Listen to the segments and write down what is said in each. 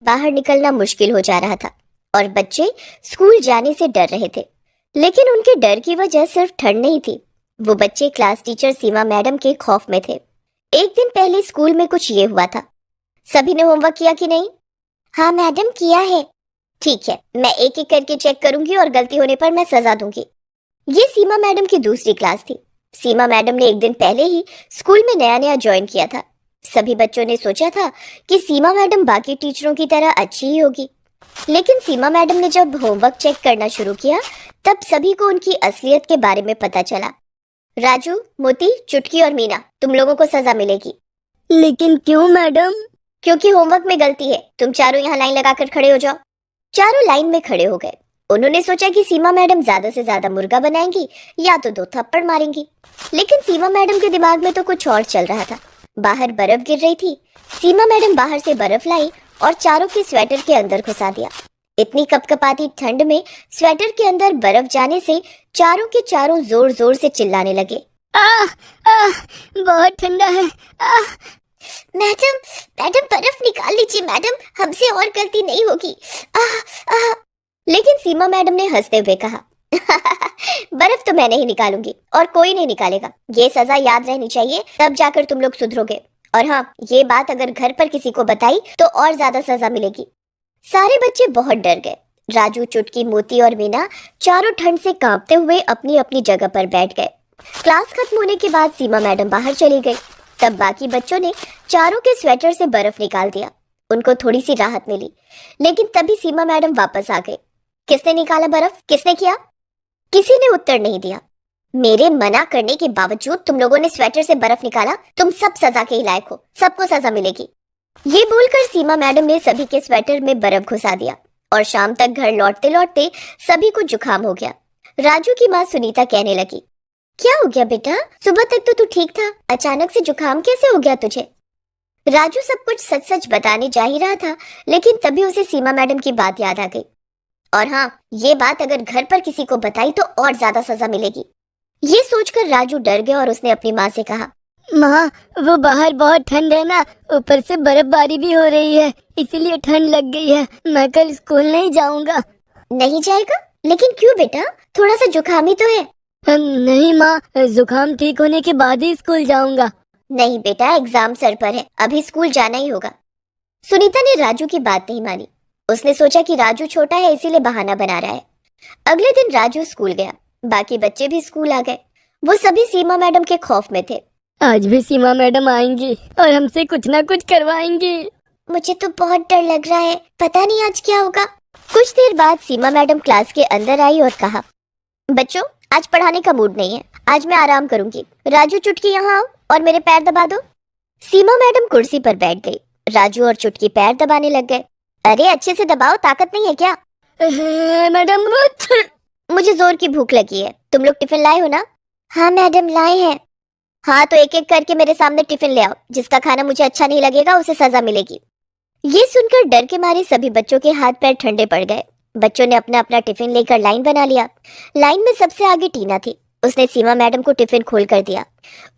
बाहर निकलना मुश्किल हो जा रहा था और बच्चे स्कूल जाने से डर रहे थे। लेकिन उनके डर की वजह सिर्फ ठंड नहीं थी, वो बच्चे क्लास टीचर सीमा मैडम के खौफ में थे। एक दिन पहले स्कूल में कुछ ये हुआ था। सभी ने होमवर्क किया कि नहीं? हाँ मैडम, किया है। ठीक है, मैं एक एक करके चेक करूंगी और गलती होने पर मैं सजा दूंगी। ये सीमा मैडम की दूसरी क्लास थी। सीमा मैडम ने एक दिन पहले ही स्कूल में नया नया ज्वाइन किया था। सभी बच्चों ने सोचा था कि सीमा मैडम बाकी टीचरों की तरह अच्छी ही होगी। लेकिन सीमा मैडम ने जब होमवर्क चेक करना शुरू किया तब सभी को उनकी असलियत के बारे में पता चला। राजू, मोती, चुटकी और मीना, तुम लोगों को सजा मिलेगी। लेकिन क्यों मैडम? क्योंकि होमवर्क में गलती है। तुम चारों यहाँ लाइन लगाकर खड़े हो जाओ। चारों लाइन में खड़े हो गए। उन्होंने सोचा कि सीमा मैडम ज्यादा से ज्यादा मुर्गा बनाएंगी या तो 2 थप्पड़ मारेंगी। लेकिन सीमा मैडम के दिमाग में तो कुछ और चल रहा था। बाहर बर्फ गिर रही थी। सीमा मैडम बाहर से बर्फ लाई और चारों के स्वेटर के अंदर घुसा दिया। इतनी कपकपाती ठंड में स्वेटर के अंदर बर्फ जाने से चारों के चारों जोर जोर से चिल्लाने लगे। बहुत ठंडा है। मैडम, मैडम बर्फ निकाल लीजिए मैडम, हमसे और गलती नहीं होगी। लेकिन सीमा मैडम ने हंसते हुए कहा, बर्फ तो मैं नहीं निकालूंगी और कोई नहीं निकालेगा। ये सजा याद रहनी चाहिए, तब जाकर तुम लोग सुधरोगे। और हाँ, ये बात अगर घर पर किसी को बताई तो और ज्यादा सजा मिलेगी। सारे बच्चे बहुत डर गए। राजू, चुटकी, मोती और मीना चारों ठंड से कांपते हुए अपनी अपनी जगह पर बैठ गए। क्लास खत्म होने के बाद सीमा मैडम बाहर चली गई। तब बाकी बच्चों ने चारों के स्वेटर से बर्फ निकाल दिया। उनको थोड़ी सी राहत मिली। लेकिन तभी सीमा मैडम वापस आ गई। किसने निकाला बर्फ? किसने किया? किसी ने उत्तर नहीं दिया। मेरे मना करने के बावजूद तुम लोगों ने स्वेटर से बर्फ निकाला। तुम सब सजा के ही लायक हो, सबको सजा मिलेगी। ये बोलकर सीमा मैडम ने सभी के स्वेटर में बर्फ घुसा दिया और शाम तक घर लौटते लौटते सभी को जुकाम हो गया। राजू की माँ सुनीता कहने लगी, क्या हो गया बेटा? सुबह तक तो तू ठीक था, अचानक से जुकाम कैसे हो गया तुझे? राजू सब कुछ सच सच बताने जा ही रहा था, लेकिन तभी उसे सीमा मैडम की बात याद आ गई। और हाँ, ये बात अगर घर पर किसी को बताई तो और ज्यादा सजा मिलेगी। ये सोचकर राजू डर गया और उसने अपनी माँ से कहा, माँ, वो बाहर बहुत ठंड है ना, ऊपर से बर्फबारी भी हो रही है, इसीलिए ठंड लग गई है। मैं कल स्कूल नहीं जाऊंगा। नहीं जाएगा? लेकिन क्यों बेटा? थोड़ा सा जुकाम ही तो है। नहीं माँ, जुकाम ठीक होने के बाद ही स्कूल जाऊंगा। नहीं बेटा, एग्जाम सर पर है, अभी स्कूल जाना ही होगा। सुनीता ने राजू की बात नहीं मानी। उसने सोचा कि राजू छोटा है इसीलिए बहाना बना रहा है। अगले दिन राजू स्कूल गया। बाकी बच्चे भी स्कूल आ गए। वो सभी सीमा मैडम के खौफ में थे। आज भी सीमा मैडम आएंगी और हमसे कुछ ना कुछ करवाएंगी। मुझे तो बहुत डर लग रहा है, पता नहीं आज क्या होगा। कुछ देर बाद सीमा मैडम क्लास के अंदर आई और कहा, बच्चों, आज पढ़ाने का मूड नहीं है, आज मैं आराम करूंगी। राजू, चुटकी यहाँ आओ और मेरे पैर दबा दो। सीमा मैडम कुर्सी पर बैठ गई। राजू और चुटकी पैर दबाने लग गए। अरे अच्छे से दबाओ, ताकत नहीं है क्या? मैडम, मुझे जोर की भूख लगी है। तुम लोग टिफिन लाए हो ना? हाँ मैडम, लाए हैं। हाँ तो एक एक करके मेरे सामने टिफिन ले आओ। जिसका खाना मुझे अच्छा नहीं लगेगा उसे सजा मिलेगी। ये सुनकर डर के मारे सभी बच्चों के हाथ पैर ठंडे पड़ गए। बच्चों ने अपना अपना टिफिन लेकर लाइन बना लिया। लाइन में सबसे आगे टीना थी। उसने सीमा मैडम को टिफिन खोल कर दिया।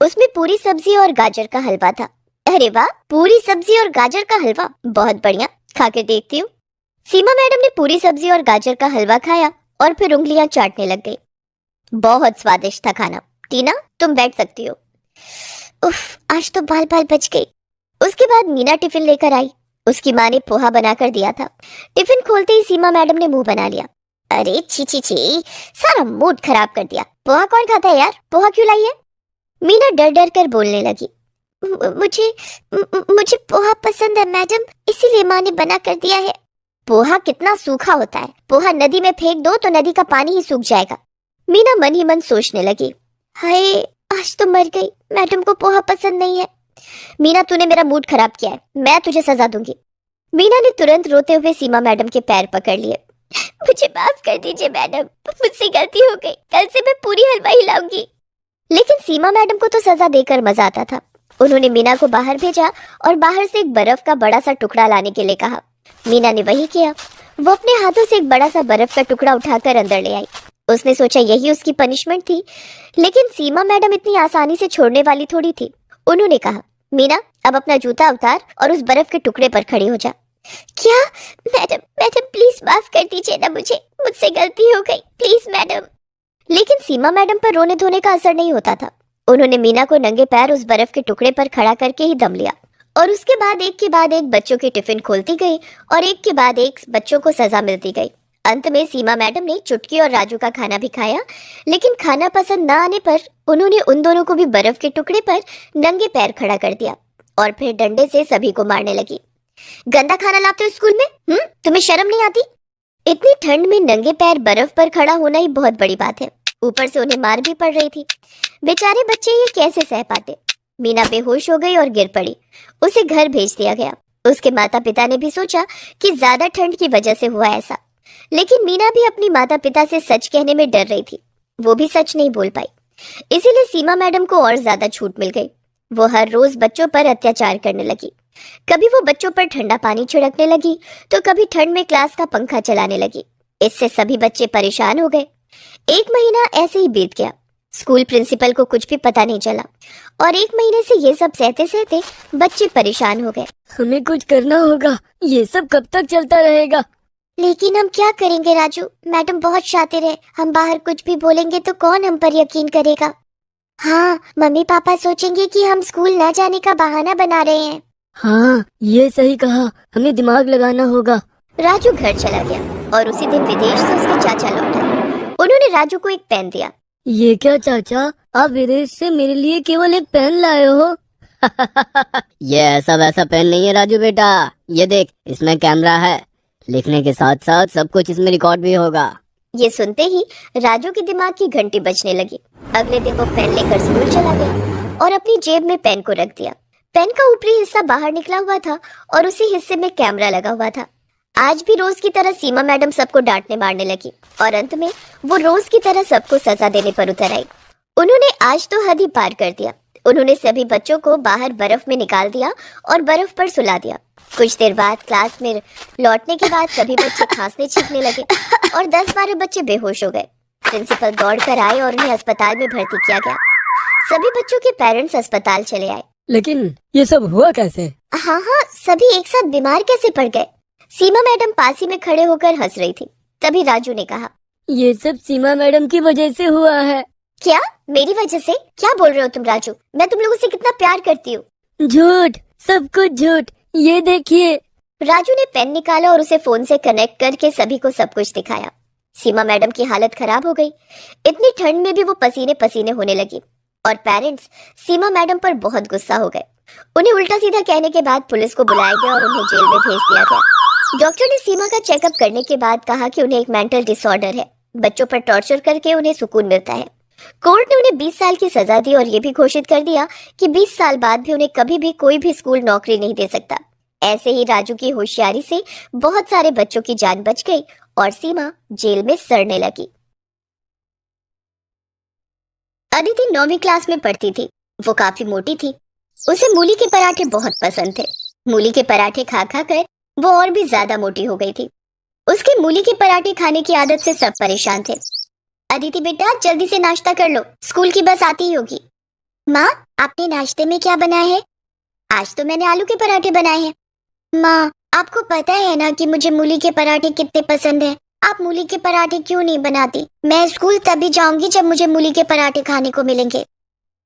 उसमें पूरी सब्जी और गाजर का हलवा था। अरे वाह, पूरी सब्जी और गाजर का हलवा, बहुत बढ़िया, खा के देखती हूँ। सीमा मैडम ने पूरी सब्जी और गाजर का हलवा खाया और फिर उंगलियां चाटने लग गई। बहुत स्वादिष्ट था खाना। टीना, तुम बैठ सकती हो। उफ, आज तो बाल बाल बच गई। उसके बाद मीना टिफिन लेकर आई। उसकी माँ ने पोहा बनाकर दिया था। टिफिन खोलते ही सीमा मैडम ने मुंह बना लिया। अरे छी छी छी, सारा मूड खराब कर दिया। पोहा कौन खाता है यार? पोहा क्यों लाई है? मीना डर डर कर बोलने लगी। मुझे पोहा पसंद है मैडम, इसीलिए माँ ने बना कर दिया है। पोहा कितना सूखा होता है, पोहा नदी में फेंक दो तो नदी का पानी ही सूख जाएगा। मीना मन ही मन सोचने लगी, हाय आज तो मर गई, मैडम को पोहा पसंद नहीं है। मीना, तूने मेरा मूड खराब किया है, मैं तुझे सजा दूंगी। मीना ने तुरंत रोते हुए सीमा मैडम के पैर पकड़ लिए। मुझे माफ कर दीजिए मैडम, मुझसे गलती हो गई, कल से मैं पूरी हलवा हिलाऊंगी। लेकिन सीमा मैडम को तो सजा देकर मजा आता था। उन्होंने मीना को बाहर भेजा और बाहर से एक बर्फ का बड़ा सा टुकड़ा लाने के लिए कहा। मीना ने वही किया। वो अपने हाथों से एक बड़ा सा बर्फ का टुकड़ा उठाकर अंदर ले आई। उसने सोचा यही उसकी पनिशमेंट थी, लेकिन सीमा मैडम इतनी आसानी से छोड़ने वाली थोड़ी थी। उन्होंने कहा, मीना अब अपना जूता उतार और उस बर्फ के टुकड़े पर खड़ी हो जा। क्या? दीजिए ना मुझे, मुझसे गलती हो गई, प्लीज मैडम। लेकिन सीमा मैडम पर रोने धोने का असर नहीं होता था। उन्होंने मीना को नंगे पैर उस बर्फ के टुकड़े पर खड़ा करके ही दम लिया और उसके बाद एक के बाद एक बच्चों के टिफिन खोलती गई और एक के बाद एक बच्चों को सजा मिलती गई। अंत में सीमा मैडम ने चुटकी और राजू का खाना भी खाया, लेकिन खाना पसंद न आने पर उन्होंने उन दोनों को भी बर्फ के टुकड़े पर नंगे पैर खड़ा कर दिया और फिर डंडे से सभी को मारने लगी। गंदा खाना लाते हो स्कूल में, तुम्हें शर्म नहीं आती? इतनी ठंड में नंगे पैर बर्फ पर खड़ा होना ही बहुत बड़ी बात है, ऊपर से उन्हें मार भी पड़ रही थी। बेचारे बच्चे ये कैसे सह पाते। मीना बेहोश हो गई और गिर पड़ी। उसे घर भेज दिया गया। उसके माता पिता ने भी सोचा कि ज्यादा ठंड की वजह से हुआ ऐसा, लेकिन मीना भी अपनी माता पिता से सच कहने में डर रही थी। वो भी सच नहीं बोल पाई, इसीलिए सीमा मैडम को और ज्यादा छूट मिल गई। वो हर रोज बच्चों पर अत्याचार करने लगी। कभी वो बच्चों पर ठंडा पानी छिड़कने लगी तो कभी ठंड में क्लास का पंखा चलाने लगी। इससे सभी बच्चे परेशान हो गए। एक महीना ऐसे ही बीत गया। स्कूल प्रिंसिपल को कुछ भी पता नहीं चला और एक महीने से ये सब सहते सहते बच्चे परेशान हो गए। हमें कुछ करना होगा, ये सब कब तक चलता रहेगा? लेकिन हम क्या करेंगे राजू, मैडम बहुत शातिर है, हम बाहर कुछ भी बोलेंगे तो कौन हम पर यकीन करेगा। हाँ, मम्मी पापा सोचेंगे कि हम स्कूल न जाने का बहाना बना रहे हैं। हाँ, ये सही कहा, हमें दिमाग लगाना होगा। राजू घर चला गया और उसी दिन विदेश से उसके चाचा लौट आए। उन्होंने राजू को एक पेन दिया। ये क्या चाचा, आप विदेश से मेरे लिए केवल एक पेन लाए हो? ये ऐसा वैसा पेन नहीं है राजू बेटा, ये देख, इसमें कैमरा है, लिखने के साथ साथ सब कुछ इसमें रिकॉर्ड भी होगा। ये सुनते ही राजू के दिमाग की घंटी बजने लगी। अगले दिन वो पेन लेकर स्कूल चला गया और अपनी जेब में पेन को रख दिया। पेन का ऊपरी हिस्सा बाहर निकला हुआ था और उसी हिस्से में कैमरा लगा हुआ था। आज भी रोज की तरह सीमा मैडम सबको डांटने मारने लगी और अंत में वो रोज की तरह सबको सजा देने पर उतर आई। उन्होंने आज तो हद ही पार कर दिया। उन्होंने सभी बच्चों को बाहर बर्फ में निकाल दिया और बर्फ पर सुला दिया। कुछ देर बाद क्लास में लौटने के बाद सभी बच्चे खांसने छींकने लगे और 10-12 बच्चे बेहोश हो गए। प्रिंसिपल दौड़कर आए और उन्हें अस्पताल में भर्ती किया गया। सभी बच्चों के पेरेंट्स अस्पताल चले आए। लेकिन ये सब हुआ कैसे? हाँ, सभी एक साथ बीमार कैसे पड़ गए? सीमा मैडम पास ही में खड़े होकर हंस रही थी। तभी राजू ने कहा, ये सब सीमा मैडम की वजह से हुआ है। क्या, मेरी वजह से? क्या बोल रहे हो तुम राजू? मैं तुम लोगों से कितना प्यार करती हूँ। झूठ, सब कुछ झूठ। ये देखिए। राजू ने पेन निकाला और उसे फोन से कनेक्ट करके सभी को सब कुछ दिखाया। सीमा मैडम की हालत खराब हो गई। इतनी ठंड में भी वो पसीने पसीने होने लगी और पेरेंट्स सीमा मैडम पर बहुत गुस्सा हो गए। उन्हें उल्टा सीधा कहने के बाद पुलिस को बुलाया गया और उन्हें जेल में भेज दिया गया। डॉक्टर ने सीमा का चेकअप करने के बाद कहा कि उन्हें एक मेंटल डिसऑर्डर है। बच्चों पर टॉर्चर करके उन्हें सुकून मिलता है। कोर्ट ने उन्हें 20 साल की सजा दी और ये भी घोषित कर दिया कि 20 साल बाद भी उन्हें कभी भी कोई भी स्कूल नौकरी नहीं दे सकता। ऐसे ही राजू की होशियारी से बहुत सारे बच्चों की जान बच गई और सीमा जेल में सड़ने लगी। अदिति 9वीं क्लास में पढ़ती थी। वो काफी मोटी थी। उसे मूली के पराठे बहुत पसंद थे। मूली के पराठे खा खा कर वो और भी ज्यादा मोटी हो गई थी। उसके मूली के पराठे खाने की आदत से सब परेशान थे। अदिति बेटा, जल्दी से नाश्ता कर लो, स्कूल की बस आती ही होगी। माँ, आपने नाश्ते में क्या बनाया है? आज तो मैंने आलू के पराठे बनाए हैं। माँ, आपको पता है ना कि मुझे मूली के पराठे कितने पसंद हैं। आप मूली के पराठे क्यों नहीं बनाती? मैं स्कूल तभी जाऊंगी जब मुझे मूली के पराठे खाने को मिलेंगे।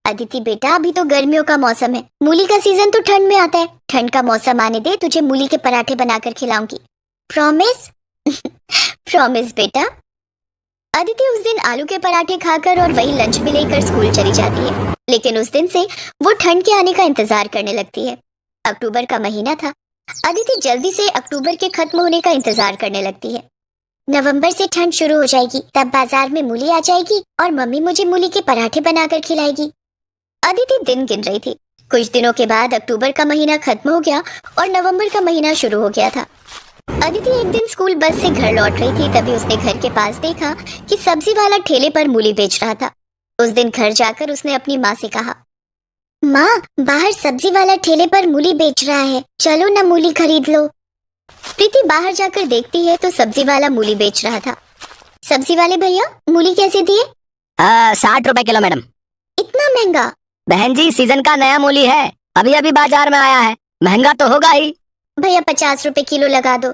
अदिति बेटा, अभी तो गर्मियों का मौसम है, मूली का सीजन तो ठंड में आता है। ठंड का मौसम आने दे, तुझे मूली के पराठे बनाकर खिलाऊंगी। प्रॉमिस? प्रॉमिस बेटा। अदिति उस दिन आलू के पराठे खाकर और वही लंच भी लेकर स्कूल चली जाती है। लेकिन उस दिन से वो ठंड के आने का इंतजार करने लगती है। अक्टूबर का महीना था। अदिति जल्दी से अक्टूबर के खत्म होने का इंतजार करने लगती है। नवंबर से ठंड शुरू हो जाएगी, तब बाजार में मूली आ जाएगी और मम्मी मुझे मूली के पराठे बनाकर खिलाएगी। अदिति दिन गिन रही थी। कुछ दिनों के बाद अक्टूबर का महीना खत्म हो गया और नवंबर का महीना शुरू हो गया था। अदिति एक दिन स्कूल बस से घर लौट रही थी, तभी उसने घर के पास देखा कि सब्जी वाला ठेले पर मूली बेच रहा था। उस दिन घर जाकर उसने अपनी माँ से कहा, माँ, बाहर सब्जी वाला ठेले पर मूली बेच रहा है, चलो ना मूली खरीद लो। प्रीति बाहर जाकर देखती है तो सब्जी वाला मूली बेच रहा था। सब्जी वाले भैया, मूली कैसे दिए? 60 रुपए किलो मैडम। इतना महंगा? बहन जी, सीजन का नया मूली है, अभी अभी बाजार में आया है, महंगा तो होगा ही। भैया 50 रुपए किलो लगा दो।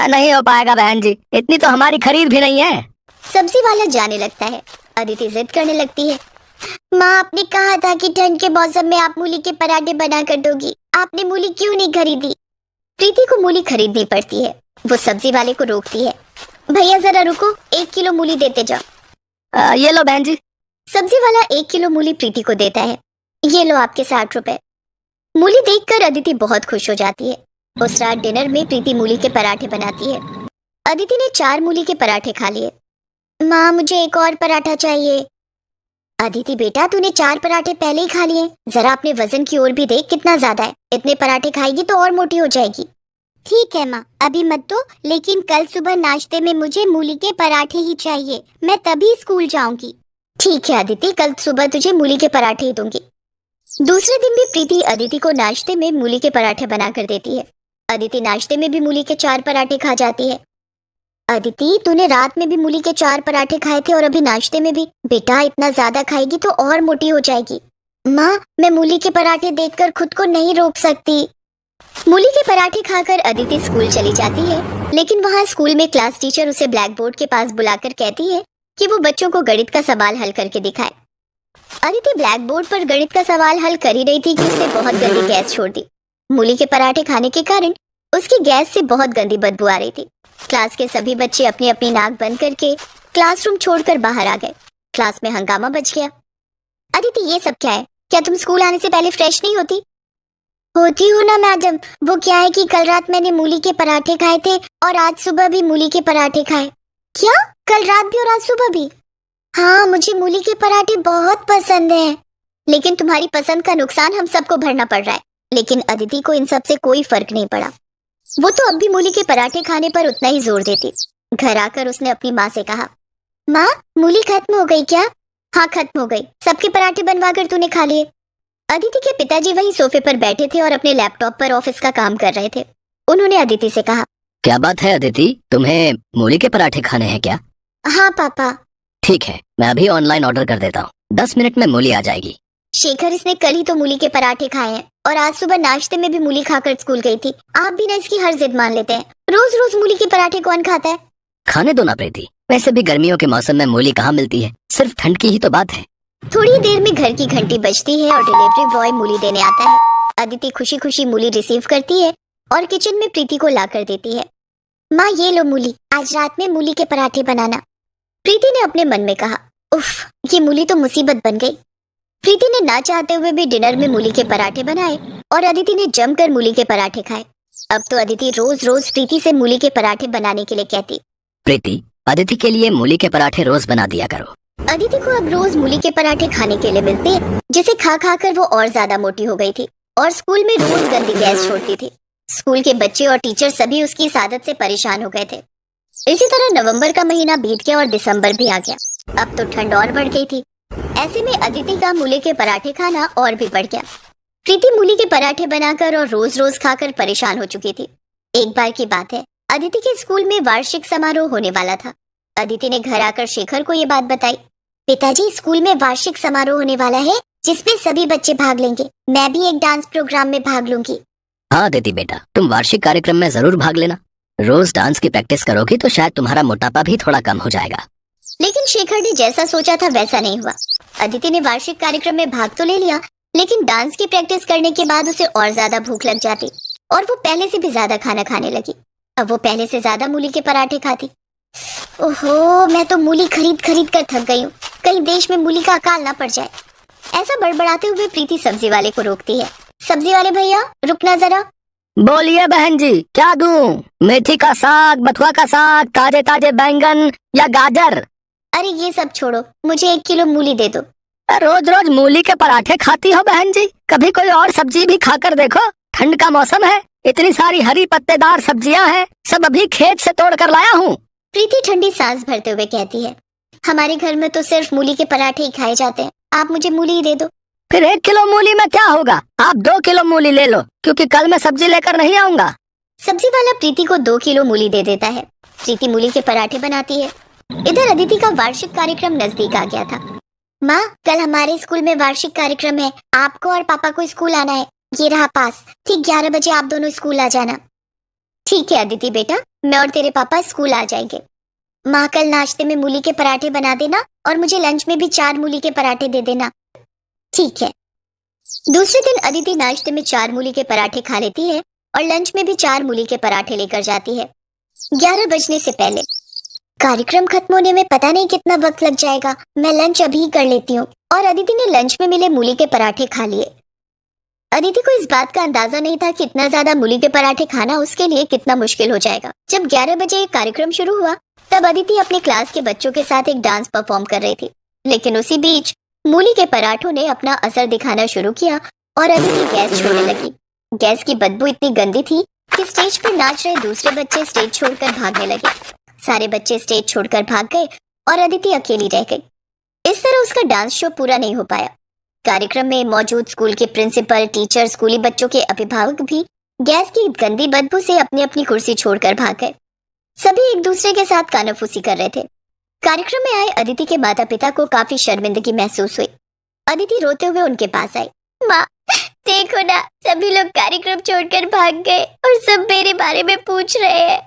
नहीं हो पाएगा बहन जी, इतनी तो हमारी खरीद भी नहीं है। सब्जी वाला जाने लगता है। अदिति जिद करने लगती है, माँ आपने कहा था कि ठंड के मौसम में आप मूली के पराठे बना कर दोगी, आपने मूली क्यों नहीं खरीदी? प्रीति को मूली खरीदनी पड़ती है। वो सब्जी वाले को रोकती है, भैया जरा रुको, 1 किलो मूली देते जाओ। ये लो बहन जी। सब्जी वाला 1 किलो मूली प्रीति को देता है। ये लो आपके 60 रुपए। मूली देखकर अदिति बहुत खुश हो जाती है। उस रात डिनर में प्रीति मूली के पराठे बनाती है। अदिति ने 4 मूली के पराठे खा लिए। माँ मुझे एक और पराठा चाहिए। अदिति बेटा तूने 4 पराठे पहले ही खा लिए, जरा अपने वजन की ओर भी देख कितना ज्यादा है। इतने पराठे खाएगी तो और मोटी हो जाएगी। ठीक है माँ, अभी मत दो, लेकिन कल सुबह नाश्ते में मुझे मूली के पराठे ही चाहिए, मैं तभी स्कूल जाऊंगी। ठीक है अदिति, कल सुबह तुझे मूली के पराठे ही दूंगी। दूसरे दिन भी प्रीति अदिति को नाश्ते में मूली के पराठे बनाकर देती है। अदिति नाश्ते में भी मूली के 4 पराठे खा जाती है। अदिति तूने रात में भी मूली के 4 पराठे खाए थे और अभी नाश्ते में भी। बेटा इतना ज्यादा खाएगी तो और मोटी हो जाएगी। माँ मैं मूली के पराठे देखकर खुद को नहीं रोक सकती। मूली के पराठे खाकर अदिति स्कूल चली जाती है, लेकिन वहाँ स्कूल में क्लास टीचर उसे ब्लैक बोर्ड के पास बुलाकर कहती है कि वो बच्चों को गणित का सवाल हल करके दिखाए। अदिति ब्लैक बोर्ड पर गणित का सवाल हल कर ही रही थी कि उसने बहुत गंदी गैस छोड़ दी। मूली के पराठे खाने के कारण उसकी गैस से बहुत गंदी बदबू आ रही थी। क्लास के सभी बच्चे अपनी अपनी नाक बंद करके क्लासरूम छोड़कर बाहर आ गए। क्लास में हंगामा बच गया। अदिति ये सब क्या है? क्या तुम स्कूल आने से पहले फ्रेश नहीं होती? होती हूँ ना मैडम, वो क्या है कि कल रात मैंने मूली के पराठे खाए थे और आज सुबह भी मूली के पराठे खाए। क्या? कल रात भी और आज सुबह भी? हाँ मुझे मूली के पराठे बहुत पसंद हैं। लेकिन तुम्हारी पसंद का नुकसान हम सबको भरना पड़ रहा है। लेकिन अदिति को इन सब से कोई फर्क नहीं पड़ा। वो तो अब भी मूली के पराठे खाने पर उतना ही जोर देती। घर आकर उसने अपनी माँ से कहा, माँ मूली खत्म हो गई क्या? हाँ खत्म हो गई, सबके पराठे बनवाकर तूने खा लिए। अदिति के पिताजी वहीं सोफे पर बैठे थे और अपने लैपटॉप पर ऑफिस का काम कर रहे थे। उन्होंने अदिति से कहा, क्या बात है अदिति, तुम्हें मूली के पराठे खाने हैं क्या? हाँ पापा। ठीक है, मैं अभी ऑनलाइन ऑर्डर कर देता हूँ, 10 मिनट में मूली आ जाएगी। शेखर इसने कल ही तो मूली के पराठे खाए हैं और आज सुबह नाश्ते में भी मूली खाकर स्कूल गई थी। आप भी ना इसकी हर जिद मान लेते हैं। रोज रोज मूली के पराठे कौन खाता है? खाने दो ना प्रीति, वैसे भी गर्मियों के मौसम में मूली कहाँ मिलती है, सिर्फ ठंड की ही तो बात है। थोड़ी देर में घर की घंटी बजती है और डिलीवरी बॉय मूली देने आता है। अदिति खुशी खुशी मूली रिसीव करती है और किचन में प्रीति को ला कर देती है। माँ ये लो मूली, आज रात में मूली के पराठे बनाना। प्रीति ने अपने मन में कहा, उफ ये मूली तो मुसीबत बन गई। प्रीति ने ना चाहते हुए भी डिनर में मूली के पराठे बनाए और अदिति ने जमकर मूली के पराठे खाए। अब तो अदिति रोज रोज प्रीति से मूली के पराठे बनाने के लिए कहती। प्रीति अदिति के लिए मूली के पराठे रोज बना दिया करो। अदिति को अब रोज मूली के पराठे खाने के लिए मिलते, जिसे खा खा कर वो और ज्यादा मोटी हो गई थी और स्कूल में रोज गंदी गैस छोड़ती थी। स्कूल के बच्चे और टीचर सभी उसकी इस आदत से परेशान हो गए थे। इसी तरह नवंबर का महीना बीत गया और दिसंबर भी आ गया। अब तो ठंड और बढ़ गई थी। ऐसे में अदिति का मूली के पराठे खाना और भी बढ़ गया। प्रीति मूली के पराठे बनाकर और रोज रोज खाकर परेशान हो चुकी थी। एक बार की बात है, अदिति के स्कूल में वार्षिक समारोह होने वाला था। अदिति ने घर आकर शेखर को ये बात बताई। पिताजी स्कूल में वार्षिक समारोह होने वाला है जिसमें सभी बच्चे भाग लेंगे। मैं भी एक डांस प्रोग्राम में भाग लूंगी। हाँ अदिति बेटा, तुम वार्षिक कार्यक्रम में जरूर भाग लेना। रोज डांस की प्रैक्टिस करोगी तो शायद तुम्हारा मोटापा भी थोड़ा कम हो जाएगा। लेकिन शेखर ने जैसा सोचा था वैसा नहीं हुआ। अदिति ने वार्षिक कार्यक्रम में भाग तो ले लिया, लेकिन डांस की प्रैक्टिस करने के बाद उसे और ज्यादा भूख लग जाती और वो पहले से भी ज्यादा खाना खाने लगी। अब वो पहले से ज्यादा मूली के पराठे खाती। ओहो मैं तो मूली खरीद खरीद कर थक गई हूँ, कहीं देश में मूली का अकाल ना पड़ जाए। ऐसा बड़बड़ाते हुए प्रीति सब्जी वाले को रोकती है। सब्जी वाले भैया रुकना जरा। बोलिए बहन जी, क्या दूं? मेथी का साग, बथुआ का साग, ताजे ताजे बैंगन या गाजर? अरे ये सब छोड़ो, मुझे 1 किलो मूली दे दो। रोज रोज मूली के पराठे खाती हो बहन जी, कभी कोई और सब्जी भी खाकर देखो। ठंड का मौसम है, इतनी सारी हरी पत्तेदार सब्जियां हैं, सब अभी खेत से तोड़ कर लाया हूँ। प्रीति ठंडी सांस भरते हुए कहती है, हमारे घर में तो सिर्फ मूली के पराठे ही खाए जाते हैं, आप मुझे मूली ही दे दो। फिर 1 किलो मूली में क्या होगा, आप 2 किलो मूली ले लो, क्योंकि कल मैं सब्जी लेकर नहीं आऊंगा। सब्जी वाला प्रीति को 2 किलो मूली दे देता है। प्रीति मूली के पराठे बनाती है। इधर अदिति का वार्षिक कार्यक्रम नजदीक आ गया था। माँ कल हमारे स्कूल में वार्षिक कार्यक्रम है, आपको और पापा को स्कूल आना है। ये रहा पास, ठीक 11 बजे आप दोनों स्कूल आ जाना। ठीक है अदिति बेटा, मैं और तेरे पापा स्कूल आ जाएंगे। माँ कल नाश्ते में मूली के पराठे बना देना और मुझे लंच में भी 4 मूली के पराठे दे देना। ठीक है। दूसरे दिन अदिति नाश्ते में 4 मूली के पराठे खा लेती है और लंच में भी 4 मूली के पराठे लेकर जाती है। 11 बजने से पहले। कार्यक्रम खत्म होने में पता नहीं कितना वक्त लग जाएगा, मैं लंच अभी ही कर लेती हूँ। और अदिति ने लंच में मिले मूली के पराठे खा लिए। अदिति को इस बात का अंदाजा नहीं था कि इतना ज्यादा मूली के पराठे खाना उसके लिए कितना मुश्किल हो जाएगा। जब 11 बजे ये कार्यक्रम शुरू हुआ तब अदिति अपने क्लास के बच्चों के साथ एक डांस परफॉर्म कर रही थी, लेकिन उसी बीच मूली के पराठों ने अपना असर दिखाना शुरू किया और अदिति गैस छोड़ने लगी। गैस की बदबू इतनी गंदी थी कि स्टेज पर नाच रहे दूसरे बच्चे स्टेज छोड़कर भागने लगे। सारे बच्चे स्टेज छोड़कर भाग गए और अदिति अकेली रह गई। इस तरह उसका डांस शो पूरा नहीं हो पाया। कार्यक्रम में मौजूद स्कूल के प्रिंसिपल, टीचर, स्कूली बच्चों के अभिभावक भी गैस की गंदी बदबू से अपनी अपनी कुर्सी छोड़कर भाग गए। सभी एक दूसरे के साथ कानाफूसी कर रहे थे। कार्यक्रम में आए अदिति के माता पिता को काफी शर्मिंदगी महसूस हुई। अदिति रोते हुए उनके पास आई। माँ देखो ना, सभी लोग कार्यक्रम छोड़कर भाग गए और सब मेरे बारे में पूछ रहे हैं।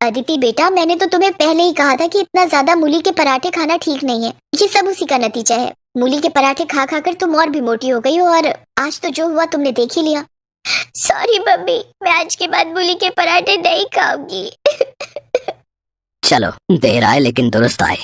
अदिति बेटा, मैंने तो तुम्हें पहले ही कहा था कि इतना ज्यादा मूली के पराठे खाना ठीक नहीं है। ये सब उसी का नतीजा है। मूली के पराठे खा खा कर तुम और भी मोटी हो गई हो और आज तो जो हुआ तुमने देख ही लिया। सॉरी मम्मी, मैं आज के बाद मूली के पराठे नहीं खाऊंगी। चलो, देर आए लेकिन दुरुस्त आए।